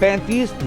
35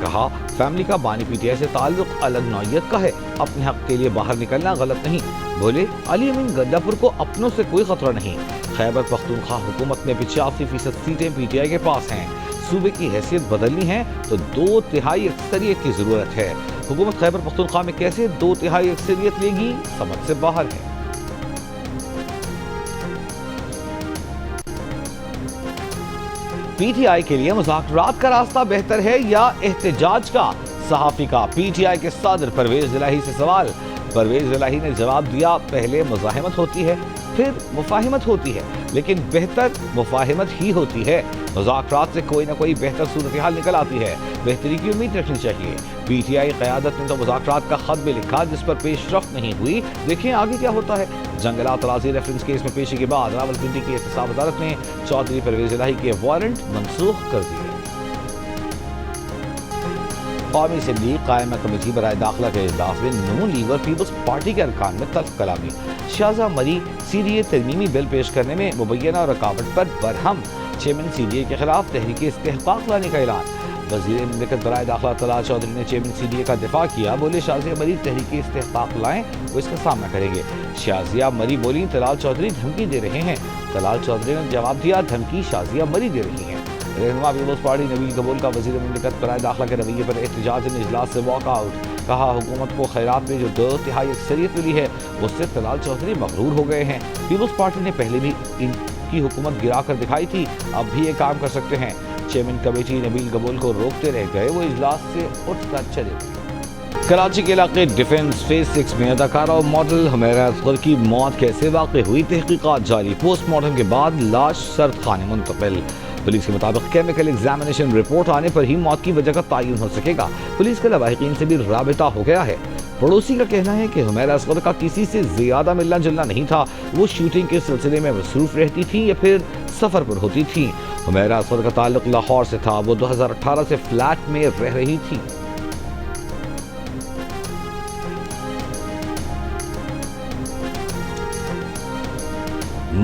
کہا فیملی کا بانی پی ٹی آئی سے تعلق الگ نوعیت کا ہے, اپنے حق کے لیے باہر نکلنا غلط نہیں. بولے علی امین گنڈاپور کو اپنوں سے کوئی خطرہ نہیں. خیبر پختونخوا حکومت میں 85% سیٹیں پی ٹی آئی کے پاس ہیں. صوبے کی حیثیت بدلنی ہے تو 2/3 اکثریت کی ضرورت ہے. حکومت خیبر پختونخوا میں کیسے 2/3 اکثریت لے گی, سمجھ سے باہر ہے. پی ٹی آئی کے لیے مذاکرات کا راستہ بہتر ہے یا احتجاج کا؟ صحافی کا پی ٹی آئی کے صدر پرویز الہی سے سوال. پرویز الہی نے جواب دیا پہلے مزاحمت ہوتی ہے پھر مفاہمت ہوتی ہے, لیکن بہتر مفاہمت ہی ہوتی ہے. مذاکرات سے کوئی نہ کوئی بہتر صورتحال نکل آتی ہے, بہتری کی امید رکھنی چاہیے. پی ٹی آئی قیادت نے تو مذاکرات کا خط بھی لکھا جس پر پیش رفت نہیں ہوئی, دیکھیں آگے کیا ہوتا ہے. جنگلات اراضی ریفرنس کیس میں پیشی کے بعد راولپنڈی کی احتساب عدالت نے چودھری پرویز الہی کے وارنٹ منسوخ کر دیے. قومی اسمبلی قائمہ کمیٹی برائے داخلہ کے اجلاس میں نون لیگ اور پیپلز پارٹی کے ارکان میں تلخ کلامی. شاہزہ مری سی ڈی اے ترمیمی بل پیش کرنے میں مبینہ رکاوٹ پر برہم. چیئرمین سی ڈی اے کے خلاف تحریک استحقاق لانے کا اعلان. وزیر مملکت برائے داخلہ طلال چودھری نے چیئرمین سی ڈی اے کا دفاع کیا. بولے شاہزیہ مری تحریک استحقاق لائیں, وہ اس کا سامنا کریں گے. شاہزیہ مری بولی طلال چودھری دھمکی دے رہے ہیں. طلال چودھری نے جواب دیا دھمکی شاہزیہ مری دے رہی ہیں. رہنما پیپلز پارٹی نویل قبول کا وزیر مملکت برائے داخلہ کے رویے پر احتجاج نے اجلاس سے واک آؤٹ. کہا حکومت کو خیرات میں جو 2/3 اکثریت ملی ہے اس سے طلال چودھری مغرور ہو گئے ہیں. پیپلز پارٹی نے پہلے بھی ان کی حکومت گرا کر دکھائی تھی, اب بھی یہ کام کر سکتے ہیں. چیئرمین کمیٹی نویل قبول کو روکتے رہ گئے, وہ اجلاس سے اٹھ کر چلے گئے. کراچی کے علاقے ڈیفنس فیز 6 میں اداکارہ اور ماڈل حمیرہ اصغر کی موت کیسے واقع ہوئی, تحقیقات جاری. پوسٹ مارٹم کے بعد لاش سرد خانے منتقل. پولیس کے مطابق کیمیکل ایگزامینیشن رپورٹ آنے پر ہی موت کی وجہ کا تعین ہو سکے گا. پولیس کے لواحقین سے بھی رابطہ ہو گیا ہے. پڑوسی کا کہنا ہے کہ حمیرہ اصغر کا کسی سے زیادہ ملنا جلنا نہیں تھا, وہ شوٹنگ کے سلسلے میں مصروف رہتی تھی یا پھر سفر پر ہوتی تھی. حمیرہ اصغر کا تعلق لاہور سے تھا, وہ 2018 سے فلیٹ میں رہ رہی تھی.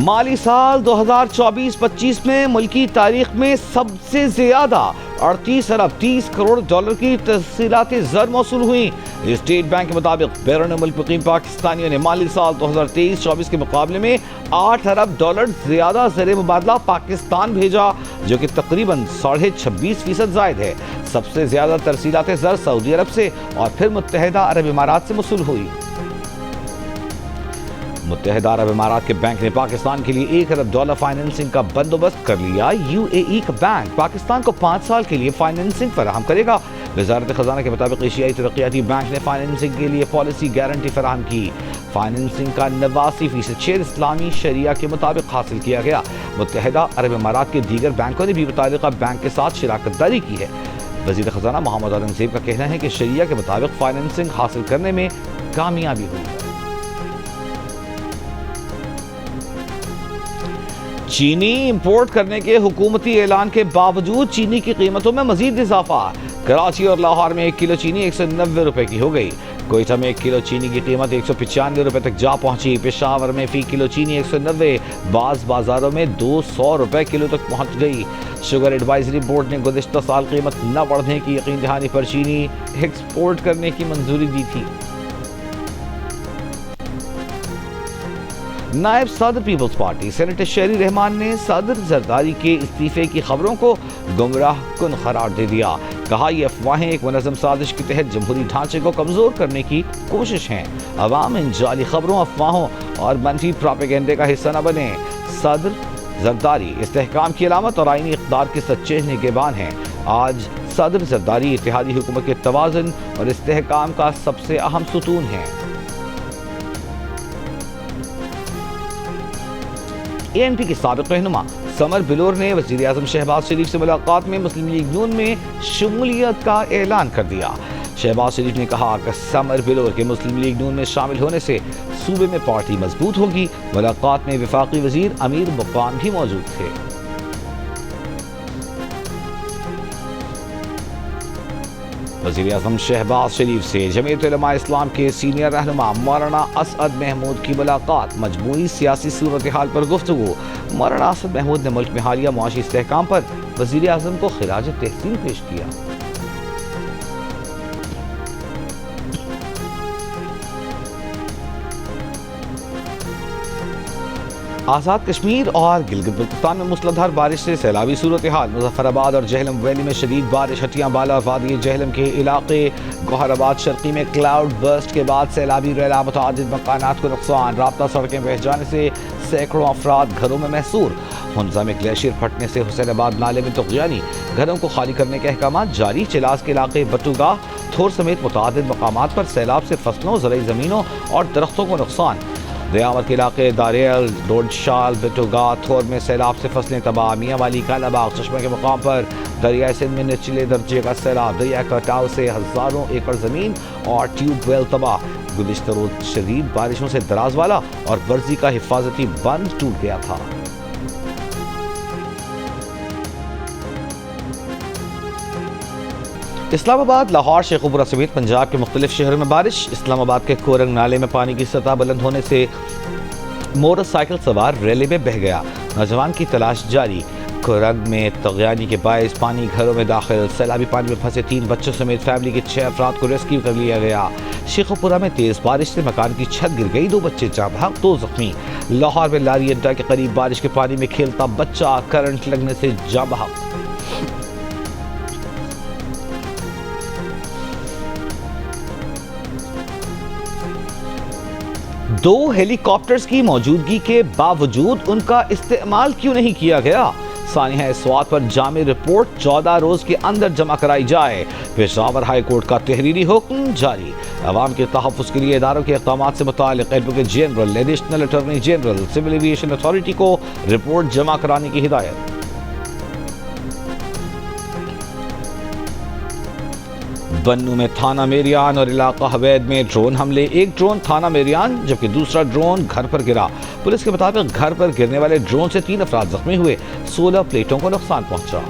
مالی سال 2024-25 میں ملکی تاریخ میں سب سے زیادہ 38 ارب 30 کروڑ ڈالر کی تحصیلات زر موصول ہوئیں. اسٹیٹ بینک کے مطابق بیرون ملک مقیم پاکستانیوں نے مالی سال 2023-24 کے مقابلے میں 8 ارب ڈالر زیادہ زر مبادلہ پاکستان بھیجا, جو کہ تقریباً 26.5% زائد ہے. سب سے زیادہ ترسیلات زر سعودی عرب سے اور پھر متحدہ عرب امارات سے موصول ہوئی. متحدہ عرب امارات کے بینک نے پاکستان کے لیے 1 ارب ڈالر فائنینسنگ کا بندوبست کر لیا. یو اے ای کا بینک پاکستان کو 5 سال کے لیے فائنینسنگ فراہم کرے گا. وزارت خزانہ کے مطابق ایشیائی ترقیاتی بینک نے فائنینسنگ کے لیے پالیسی گارنٹی فراہم کی. فائنینسنگ کا 89% شیئر اسلامی شریعہ کے مطابق حاصل کیا گیا. متحدہ عرب امارات کے دیگر بینکوں نے بھی متعلقہ بینک کے ساتھ شراکت داری کی ہے. وزیر خزانہ محمد اورنگزیب کا کہنا ہے کہ شریعہ کے مطابق فائنینسنگ حاصل کرنے میں کامیابی ہوئی ہے. چینی امپورٹ کرنے کے حکومتی اعلان کے باوجود چینی کی قیمتوں میں مزید اضافہ. کراچی اور لاہور میں 1 کلو چینی 190 روپے کی ہو گئی. کوئٹہ میں 1 کلو چینی کی قیمت 195 روپے تک جا پہنچی. پشاور میں فی کلو چینی 190, بعض بازاروں میں 200 روپے کلو تک پہنچ گئی. شوگر ایڈوائزری بورڈ نے گزشتہ سال قیمت نہ بڑھنے کی یقین دہانی پر چینی ایکسپورٹ کرنے کی منظوری دی تھی. نائب صدر پیپلز پارٹی سینیٹر شہری رحمان نے صدر زرداری کے استعفے کی خبروں کو گمراہ کن قرار دے دیا. کہا یہ افواہیں ایک منظم سازش کے تحت جمہوری ڈھانچے کو کمزور کرنے کی کوشش ہیں. عوام ان جعلی خبروں, افواہوں اور منفی پراپیگنڈے کا حصہ نہ بنیں. صدر زرداری استحکام کی علامت اور آئینی اقدار کے سچے نگہبان ہیں. آج صدر زرداری اتحادی حکومت کے توازن اور استحکام کا سب سے اہم ستون ہے. اے این پی کے سابق رہنما سمر بلور نے وزیر اعظم شہباز شریف سے ملاقات میں مسلم لیگ نون میں شمولیت کا اعلان کر دیا. شہباز شریف نے کہا کہ سمر بلور کے مسلم لیگ نون میں شامل ہونے سے صوبے میں پارٹی مضبوط ہوگی. ملاقات میں وفاقی وزیر امیر مقام بھی موجود تھے. وزیر اعظم شہباز شریف سے جمعیت علماء اسلام کے سینئر رہنما مولانا اسعد محمود کی ملاقات. مجموعی سیاسی صورتحال پر گفتگو. مولانا اسعد محمود نے ملک میں حالیہ معاشی استحکام پر وزیر اعظم کو خراج تحسین پیش کیا. آزاد کشمیر اور گلگت بلتستان میں مسلسل بارش سے سیلابی صورتحال. مظفرآباد اور جہلم ویلی میں شدید بارش. ہٹیاں بالا اور وادی جہلم کے علاقے گوہر آباد شرقی میں کلاؤڈ برسٹ کے بعد سیلابی ریلا. متعدد مکانات کو نقصان. رابطہ سڑکیں بہہ جانے سے سینکڑوں افراد گھروں میں محصور. ہنزا میں گلیشیئر پھٹنے سے حسین آباد نالے میں طغیانی. گھروں کو خالی کرنے کے احکامات جاری. چلاس کے علاقے بٹوگاہ تھور سمیت متعدد مقامات پر سیلاب سے فصلوں زرعی زمینوں اور درختوں کو نقصان. دیامت کے علاقے داریل روڈ شال بٹوگاہ تھور میں سیلاب سے فصلیں تباہ. میاں والی کالا باغ چشمہ کے مقام پر دریائے سندھ میں نچلے درجے کا سیلاب. دریا کٹاؤ سے ہزاروں ایکڑ زمین اور ٹیوب ویل تباہ. گزشتہ روز شدید بارشوں سے دراز والا اور برزی کا حفاظتی بند ٹوٹ گیا تھا. اسلام آباد لاہور شیخوپورہ سمیت پنجاب کے مختلف شہروں میں بارش. اسلام آباد کے کورنگ نالے میں پانی کی سطح بلند ہونے سے موٹر سائیکل سوار ریلے میں بہہ گیا. نوجوان کی تلاش جاری. کورنگ میں طغیانی کے باعث پانی گھروں میں داخل. سیلابی پانی میں پھنسے 3 بچوں سمیت فیملی کے 6 افراد کو ریسکیو کر لیا گیا. شیخوپورہ میں تیز بارش سے مکان کی چھت گر گئی. 2 بچے جاں بحق 2 زخمی. لاہور میں لاری اڈا کے قریب بارش کے پانی میں کھیلتا بچہ کرنٹ لگنے سے جاں بحق. دو ہیلی کاپٹرز کی موجودگی کے باوجود ان کا استعمال کیوں نہیں کیا گیا؟ سانحہ اسوات پر جامع رپورٹ 14 روز کے اندر جمع کرائی جائے. پشاور ہائی کورٹ کا تحریری حکم جاری. عوام کے تحفظ کے لیے اداروں کے اقدامات سے متعلق advocate general additional attorney general civil aviation authority کو رپورٹ جمع کرانے کی ہدایت. بنو میں تھانہ میریان اور علاقہ حوید میں ڈرون حملے. ایک ڈرون تھانہ میریان جبکہ دوسرا ڈرون گھر پر گرا. پولیس کے مطابق گھر پر گرنے والے ڈرون سے 3 افراد زخمی ہوئے. 16 پلیٹوں کو نقصان پہنچا.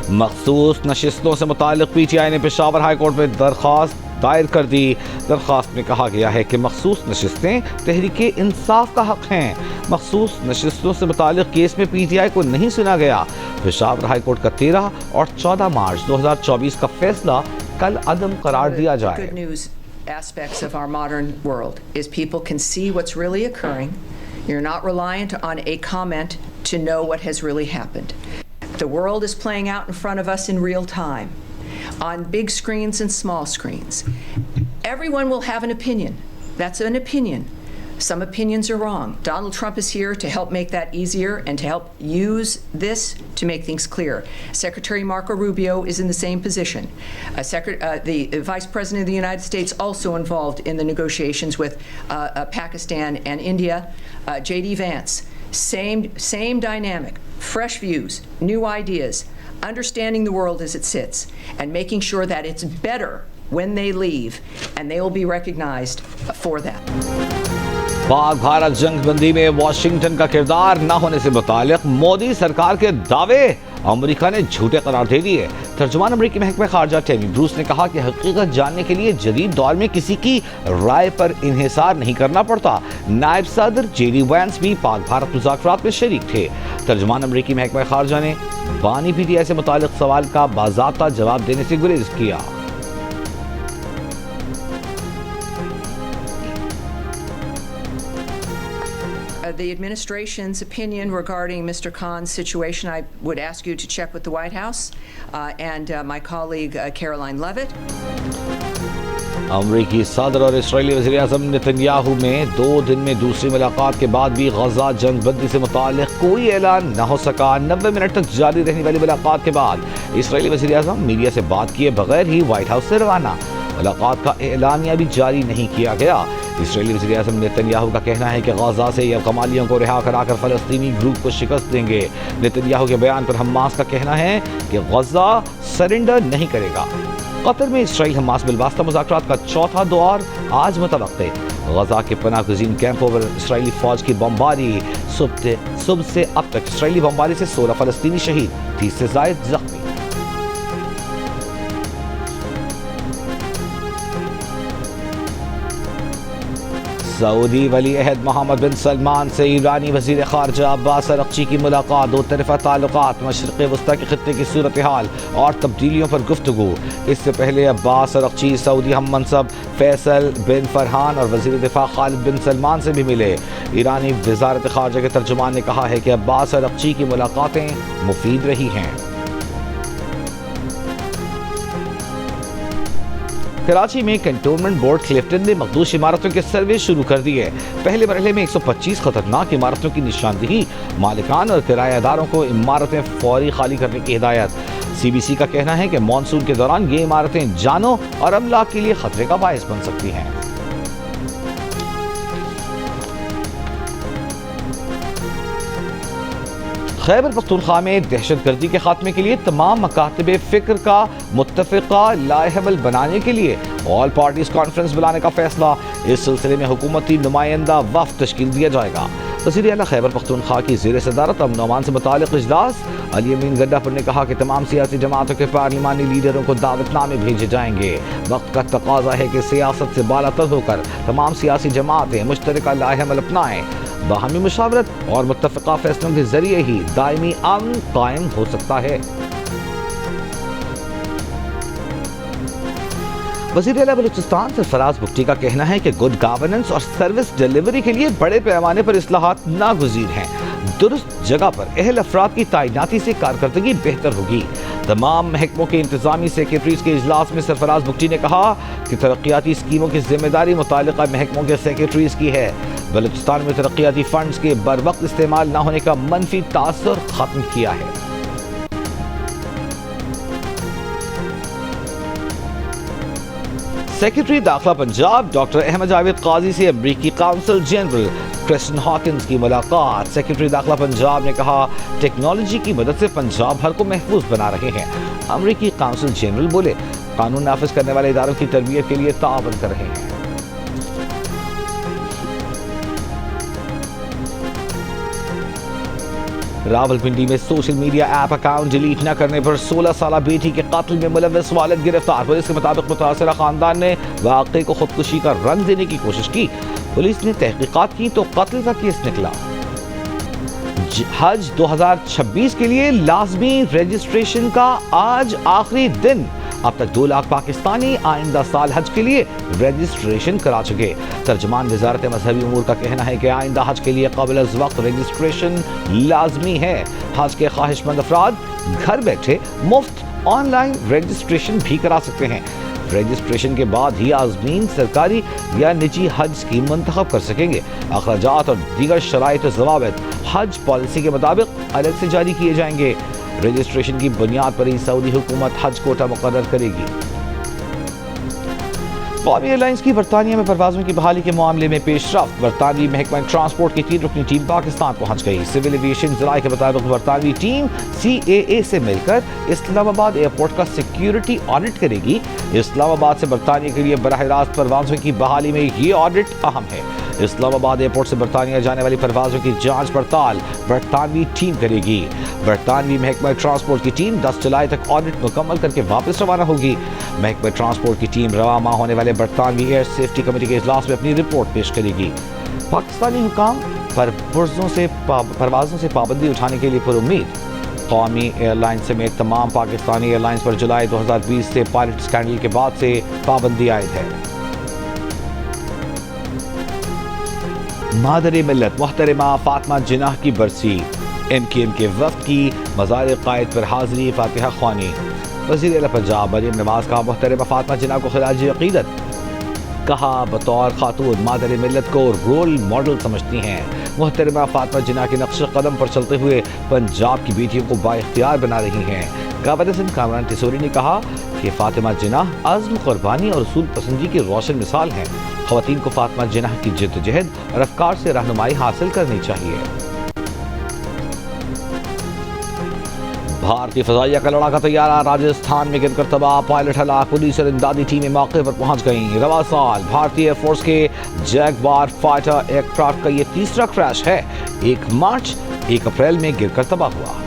مخصوص نشستوں سے متعلق پی ٹی آئی نے پشاور ہائی کورٹ میں درخواست دائر کر دی. درخواست میں کہا گیا ہے کہ مخصوص نشستیں تحریک انصاف کا حق ہیں. مخصوص نشستوں سے متعلق کیس میں پی ٹی آئی کو نہیں سنا گیا. پشاور ہائی کورٹ کا 13 اور 14 مارچ 2024 کا فیصلہ کل عدم قرار دیا جائے. Good news aspects of our modern world is people can see what's really occurring. You're not reliant on a comment to know what has really happened. The world is playing out in front of us in real time, on big screens and small screens. Everyone will have an opinion. That's an opinion. Some opinions are wrong. Donald Trump is here to help make that easier and to help use this to make things clear. Secretary Marco Rubio is in the same position. The Vice President of the United States also involved in the negotiations with Pakistan and India. J.D. Vance, same dynamic, fresh views, new ideas, understanding the world as it sits, and making sure that it's better when they leave, and they will be recognized for that. پاک بھارت جنگ بندی میں Washington کا کردار نہ ہونے سے متعلق مودی سرکار کے دعوے امریکہ نے جھوٹے قرار دے دیے. ترجمان امریکی محکمہ خارجہ ٹیمی بروس نے کہا کہ حقیقت جاننے کے لیے جدید دور میں کسی کی رائے پر انحصار نہیں کرنا پڑتا. نائب صدر جے ڈی وینس بھی پاک بھارت مذاکرات میں شریک تھے. ترجمان امریکی محکمہ خارجہ نے بانی پی ٹی آئی سے متعلق سوال کا باضابطہ جواب دینے سے گریز کیا. The administration's opinion regarding Mr. Khan's situation, I would ask you to check with the White House and my colleague Caroline Levitt. امریکی صدر اور اسرائیلی وزیر اعظم نتنیاہو میں 2 دن میں دوسری ملاقات کے بعد بھی غزہ جنگ بندی سے متعلق کوئی اعلان نہ ہو سکا. 90 منٹ تک جاری رہنے والی ملاقات کے بعد اسرائیلی وزیر اعظم میڈیا سے بات کیے بغیر ہی وائٹ ہاؤس سے روانہ. ملاقات کا اعلانیہ بھی جاری نہیں کیا گیا. اسرائیلی وزیر اعظم نتنیاہو کا کہنا ہے کہ غزہ سے یرغمالیوں کو رہا کرا کر فلسطینی گروپ کو شکست دیں گے. نتنیاہو کے بیان پر حماس کا کہنا ہے کہ غزہ سرنڈر نہیں کرے گا. قطر میں اسرائیل حماس بالواسطہ مذاکرات کا 4تھا دور آج متوقع. غزہ کے پناہ گزین کیمپوں پر اسرائیلی فوج کی بمباری. صبح سے اب تک اسرائیلی بمباری سے 16 فلسطینی شہید، 30 سے زائد زخمی. سعودی ولی عہد محمد بن سلمان سے ایرانی وزیر خارجہ عباس اراغچی کی ملاقات، دو طرفہ تعلقات، مشرق وسطی کے خطے کی صورتحال اور تبدیلیوں پر گفتگو۔ اس سے پہلے عباس اراغچی سعودی ہم منصب فیصل بن فرحان اور وزیر دفاع خالد بن سلمان سے بھی ملے۔ ایرانی وزارت خارجہ کے ترجمان نے کہا ہے کہ عباس اراغچی کی ملاقاتیں مفید رہی ہیں۔ کراچی میں کنٹونمنٹ بورڈ کلفٹن نے مخدوش عمارتوں کے سروے شروع کر دیے۔ پہلے مرحلے میں 125 خطرناک عمارتوں کی نشاندہی، مالکان اور کرایہ داروں کو عمارتیں فوری خالی کرنے کی ہدایت۔ سی بی سی کا کہنا ہے کہ مانسون کے دوران یہ عمارتیں جانوں اور املاک کے لیے خطرے کا باعث بن سکتی ہیں۔ خیبر پختونخوا میں دہشت گردی کے خاتمے کے لیے تمام مکاتب فکر کا متفقہ لائحہ عمل بنانے کے لیے آل پارٹیز کانفرنس بلانے کا فیصلہ۔ اس سلسلے میں حکومتی نمائندہ وفد تشکیل دیا جائے گا۔ وزیر اعلیٰ خیبر پختونخوا کی زیر صدارت امن و امان سے متعلق اجلاس، علی امین گڈا پر نے کہا کہ تمام سیاسی جماعتوں کے پارلیمانی لیڈروں کو دعوت نامے بھیجے جائیں گے۔ وقت کا تقاضا ہے کہ سیاست سے بالاتر ہو کر تمام سیاسی جماعتیں مشترکہ لائحہ عمل اپنائیں۔ باہمی مشاورت اور متفقہ فیصلوں کے ذریعے ہی دائمی امن قائم ہو سکتا ہے۔ وزیر اعلیٰ بلوچستان سرفراز بگٹی کا کہنا ہے کہ گڈ گورننس اور سروس ڈیلیوری کے لیے بڑے پیمانے پر اصلاحات ناگزیر ہیں۔ درست جگہ پر اہل افراد کی تعیناتی سے کارکردگی بہتر ہوگی۔ تمام محکموں کے انتظامی سیکریٹریز کے اجلاس میں سرفراز بگٹی نے کہا کہ ترقیاتی اسکیموں کی ذمہ داری متعلقہ محکموں کے سیکریٹریز کی ہے۔ بلوچستان میں ترقیاتی فنڈز کے بروقت استعمال نہ ہونے کا منفی تاثر ختم کیا ہے۔ سیکریٹری داخلہ پنجاب ڈاکٹر احمد جاوید قاضی سے امریکی قونصل جنرل کرسٹن ہاکنز کی ملاقات۔ سیکریٹری داخلہ پنجاب نے کہا ٹیکنالوجی کی مدد سے پنجاب بھر کو محفوظ بنا رہے ہیں۔ امریکی قونصل جنرل بولے قانون نافذ کرنے والے اداروں کی تربیت کے لیے تعاون کر رہے ہیں۔ راولپنڈی میں social media app account delete نہ کرنے پر 16 سالہ بیٹی کے قتل میں ملوث والد گرفتار۔ پولیس کے مطابق متاثرہ خاندان نے واقعے کو خودکشی کا رنگ دینے کی کوشش کی۔ پولیس نے تحقیقات کی تو قتل کا کیس نکلا۔ حج 2026 کے لیے لازمی رجسٹریشن کا آج آخری دن۔ اب تک 2 لاکھ پاکستانی آئندہ سال حج کے لیے رجسٹریشن کرا چکے۔ ترجمان وزارت مذہبی امور کا کہنا ہے کہ آئندہ حج کے لیے قبل از وقت رجسٹریشن لازمی ہے۔ حج کے خواہش مند افراد گھر بیٹھے مفت آن لائن رجسٹریشن بھی کرا سکتے ہیں۔ رجسٹریشن کے بعد ہی عازمین سرکاری یا نجی حج اسکیم منتخب کر سکیں گے۔ اخراجات اور دیگر شرائط و ضوابط حج پالیسی کے مطابق الگ سے جاری کیے جائیں گے۔ رجسٹریشن کی بنیاد پر ہی سعودی حکومت حج کوٹا مقرر کرے گی۔ قومی ایئر لائنز کی برطانیہ میں پروازوں کی بحالی کے معاملے میں پیش رفت۔ برطانوی محکمہ ٹرانسپورٹ کی 3 رکنی ٹیم پاکستان پہنچ گئی۔ سول ایویشن ذرائع کے مطابق برطانوی ٹیم CAA سے مل کر اسلام آباد ایئرپورٹ کا سیکیورٹی آڈٹ کرے گی۔ اسلام آباد سے برطانیہ کے لیے براہ راست پروازوں کی بحالی میں یہ آڈٹ اہم ہے۔ اسلام آباد ایئرپورٹ سے برطانیہ جانے والی پروازوں کی جانچ پڑتال برطانوی ٹیم کرے گی۔ برطانوی محکمہ ٹرانسپورٹ کی ٹیم 10 جولائی تک آڈٹ مکمل کر کے واپس روانہ ہوگی۔ محکمہ ٹرانسپورٹ کی ٹیم رواں ماہ ہونے والے برطانوی ایئر سیفٹی کمیٹی کے اجلاس میں اپنی رپورٹ پیش کرے گی۔ پاکستانی حکام پروازوں سے پابندی اٹھانے کے لیے پر امید۔ قومی ایئر لائن سمیت تمام پاکستانی ایئر لائنز پر جولائی 2020 سے پائلٹ سکینڈل کے بعد سے پابندی عائد ہے۔ مادر ملت محترمہ فاطمہ جناح کی برسی، MKM کے وفد کی مزار قائد پر حاضری فاتحہ خوانی۔ وزیر اعلیٰ پنجاب مریم نواز کا محترمہ فاطمہ جناح کو خراج عقیدت، کہا بطور خاتون مادر ملت کو رول ماڈل سمجھتی ہیں۔ محترمہ فاطمہ جناح کے نقش قدم پر چلتے ہوئے پنجاب کی بیٹیوں کو بااختیار بنا رہی ہیں۔ گورنر سندھ کامران ٹیسوری نے کہا کہ فاطمہ جناح عزم، قربانی اور اصول پسندی کی روشن مثال ہیں۔ خواتین کو فاطمہ جناح کی جدوجہد اور افکار سے رہنمائی حاصل کرنی چاہیے۔ بھارتی فضائیہ کا لڑاکا طیارہ راجستھان میں گر کر تباہ، پائلٹ ہلاک، پولیس اور امدادی ٹیمیں موقع پر پہنچ گئیں۔ رواں سال بھارتی ایئر فورس کے جیگوار فائٹر ایئر کرافٹ کا یہ تیسرا کریش ہے۔ 1 اپریل میں گر کر تباہ ہوا۔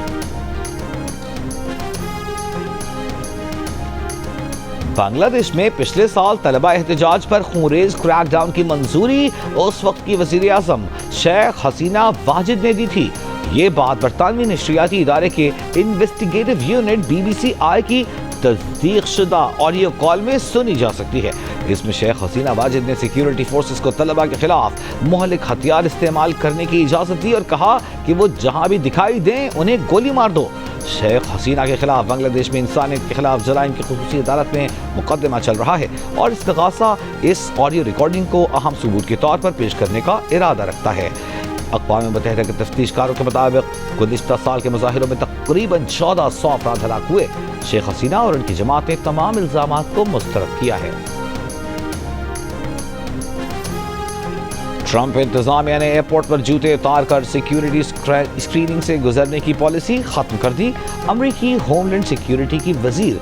بنگلہ دیش میں پچھلے سال طلبہ احتجاج پر خونریز کریک ڈاؤن کی منظوری اس وقت کی وزیر اعظم شیخ حسینہ واجد نے دی تھی. یہ بات برطانوی نشریاتی ادارے کے انویسٹیگیٹو یونٹ BBC-I کی تصدیق شدہ آڈیو کال میں سنی جا سکتی ہے. اس میں شیخ حسینہ واجد نے سیکیورٹی فورسز کو طلبہ کے خلاف مہلک ہتھیار استعمال کرنے کی اجازت دی اور کہا کہ وہ جہاں بھی دکھائی دیں انہیں گولی مار دو. شیخ حسینہ کے خلاف بنگلہ دیش میں انسانیت کے خلاف جرائم کی خصوصی عدالت میں مقدمہ چل رہا ہے اور استغاثہ اس آڈیو ریکارڈنگ کو اہم ثبوت کے طور پر پیش کرنے کا ارادہ رکھتا ہے. اقوام متحدہ کے تفتیش کاروں کے مطابق گزشتہ سال کے مظاہروں میں تقریباً 1400 افراد ہلاک ہوئے. شیخ حسینہ اور ان کی جماعت نے تمام الزامات کو مسترد کیا ہے. ٹرمپ انتظامیہ نے ایئرپورٹ پر جوتے اتار کر سیکیورٹی اسکریننگ سے گزرنے کی پالیسی ختم کر دی. امریکی ہوم لینڈ سیکیورٹی کی وزیر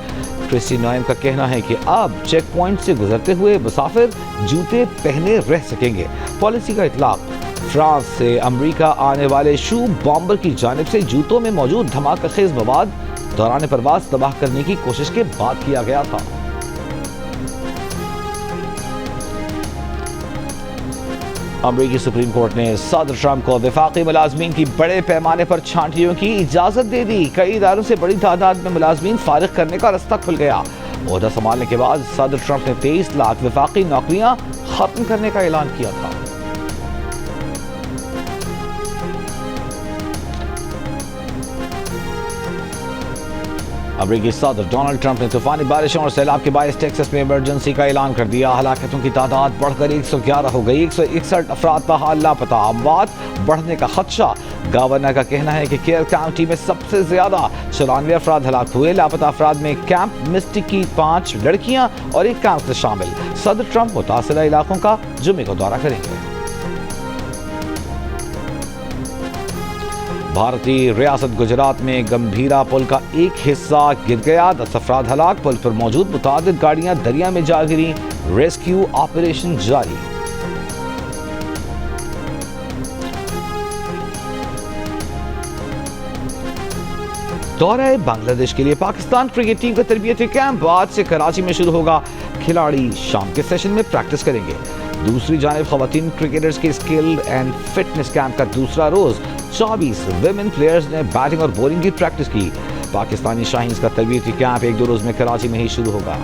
کرسٹی نوئم کا کہنا ہے کہ اب چیک پوائنٹ سے گزرتے ہوئے مسافر جوتے پہنے رہ سکیں گے. پالیسی کا اطلاق فرانس سے امریکہ آنے والے شو بامبر کی جانب سے جوتوں میں موجود دھماکہ خیز مواد دوران پرواز تباہ کرنے کی کوشش کے بعد کیا گیا تھا. امریکی سپریم کورٹ نے صدر ٹرمپ کو وفاقی ملازمین کی بڑے پیمانے پر چھانٹیوں کی اجازت دے دی. کئی اداروں سے بڑی تعداد میں ملازمین فارغ کرنے کا رستہ کھل گیا. عہدہ سنبھالنے کے بعد صدر ٹرمپ نے 23 لاکھ وفاقی نوکریاں ختم کرنے کا اعلان کیا تھا. امریکی صدر ڈونلڈ ٹرمپ نے طوفانی بارشوں اور سیلاب کے باعث ٹیکساس میں ایمرجنسی کا اعلان کر دیا. ہلاکتوں کی تعداد بڑھ کر 111 ہو گئی. 161 افراد تاحال لاپتہ. اموات بڑھنے کا خدشہ. گورنر کا کہنا ہے کہ کیئر کاؤنٹی میں سب سے زیادہ 94 افراد ہلاک ہوئے. لاپتہ افراد میں کیمپ مسٹک کی 5 لڑکیاں اور ایک کاؤنسلر شامل. صدر ٹرمپ متاثرہ علاقوں کا جمعے کو دورہ کریں گے. بھارتی ریاست گجرات میں گمبھیرا پل کا ایک حصہ گر گیا. 10 افراد ہلاک. پل پر موجود متعدد گاڑیاں دریا میں جا گریں. ریسکیو آپریشن جاری. دورہ بنگلہ دیش کے لیے پاکستان کرکٹ ٹیم کا تربیتی کیمپ آج سے کراچی میں شروع ہوگا. کھلاڑی شام کے سیشن میں پریکٹس کریں گے. دوسری جانب خواتین کرکٹرز کے اسکل اینڈ فٹنس کیمپ کا دوسرا روز 24 ویمن پلیئرز نے بیٹنگ اور بولنگ کی پریکٹس کی. پاکستانی شاہینز کا تربیتی کیمپ 1-2 روز میں کراچی میں ہی شروع ہوگا.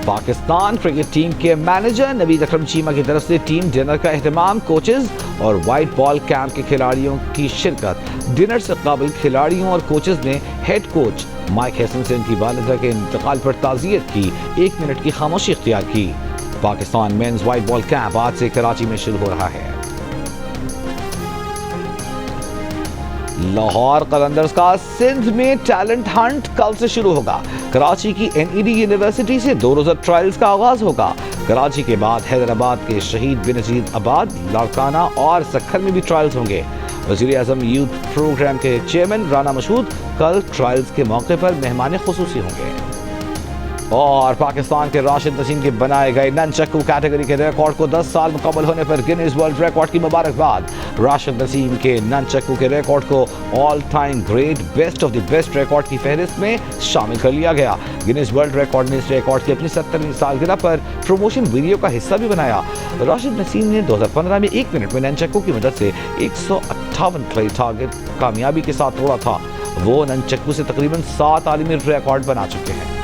پاکستان کرکٹ ٹیم کے مینیجر نوید اکرم چیمہ کی طرف سے ٹیم ڈنر کا اہتمام. کوچز اور وائٹ بال کیمپ کے کھلاڑیوں کی شرکت. ڈنر سے قبل کھلاڑیوں اور کوچز نے ہیڈ کوچ مائک ہیسن سے ان کی والدہ کے انتقال پر تعزیت کی. 1 منٹ کی خاموشی اختیار کی. Pakistan means white ball camp آج سے کراچی میں شروع ہو رہا ہے. لاہور قلندرز کا سندھ میں ٹیلنٹ ہنٹ کل سے شروع ہوگا. کراچی کی NED یونیورسٹی سے 2 روزہ ٹرائلز کا آغاز ہوگا. کراچی کے بعد حیدرآباد کے شہید بنظیر آباد، لاڑکانہ اور سکھر میں بھی ٹرائلز ہوں گے. وزیر اعظم یوتھ پروگرام کے چیئرمین رانا مشہود کل ٹرائلز کے موقع پر مہمان خصوصی ہوں گے. اور پاکستان کے راشد نسیم کے بنائے گئے نن چکو کیٹیگری کے ریکارڈ کو 10 سال مکمل ہونے پر گینیز ورلڈ ریکارڈ کی مبارکباد. راشد نسیم کے نن چکو کے ریکارڈ کو all time great best of the best record کی فہرست میں شامل کر لیا گیا. گینیز ورلڈ ریکارڈ نے اس ریکارڈ کی اپنی 70ویں سالگرہ پر پروموشن ویڈیو کا حصہ بھی بنایا. راشد نسیم نے 2015 میں 1 منٹ میں نن چکو کی مدد سے 158 کلے ٹارگٹ کامیابی کے ساتھ توڑا تھا. وہ نن چکو سے تقریباً 7 عالمی ریکارڈ بنا چکے ہیں.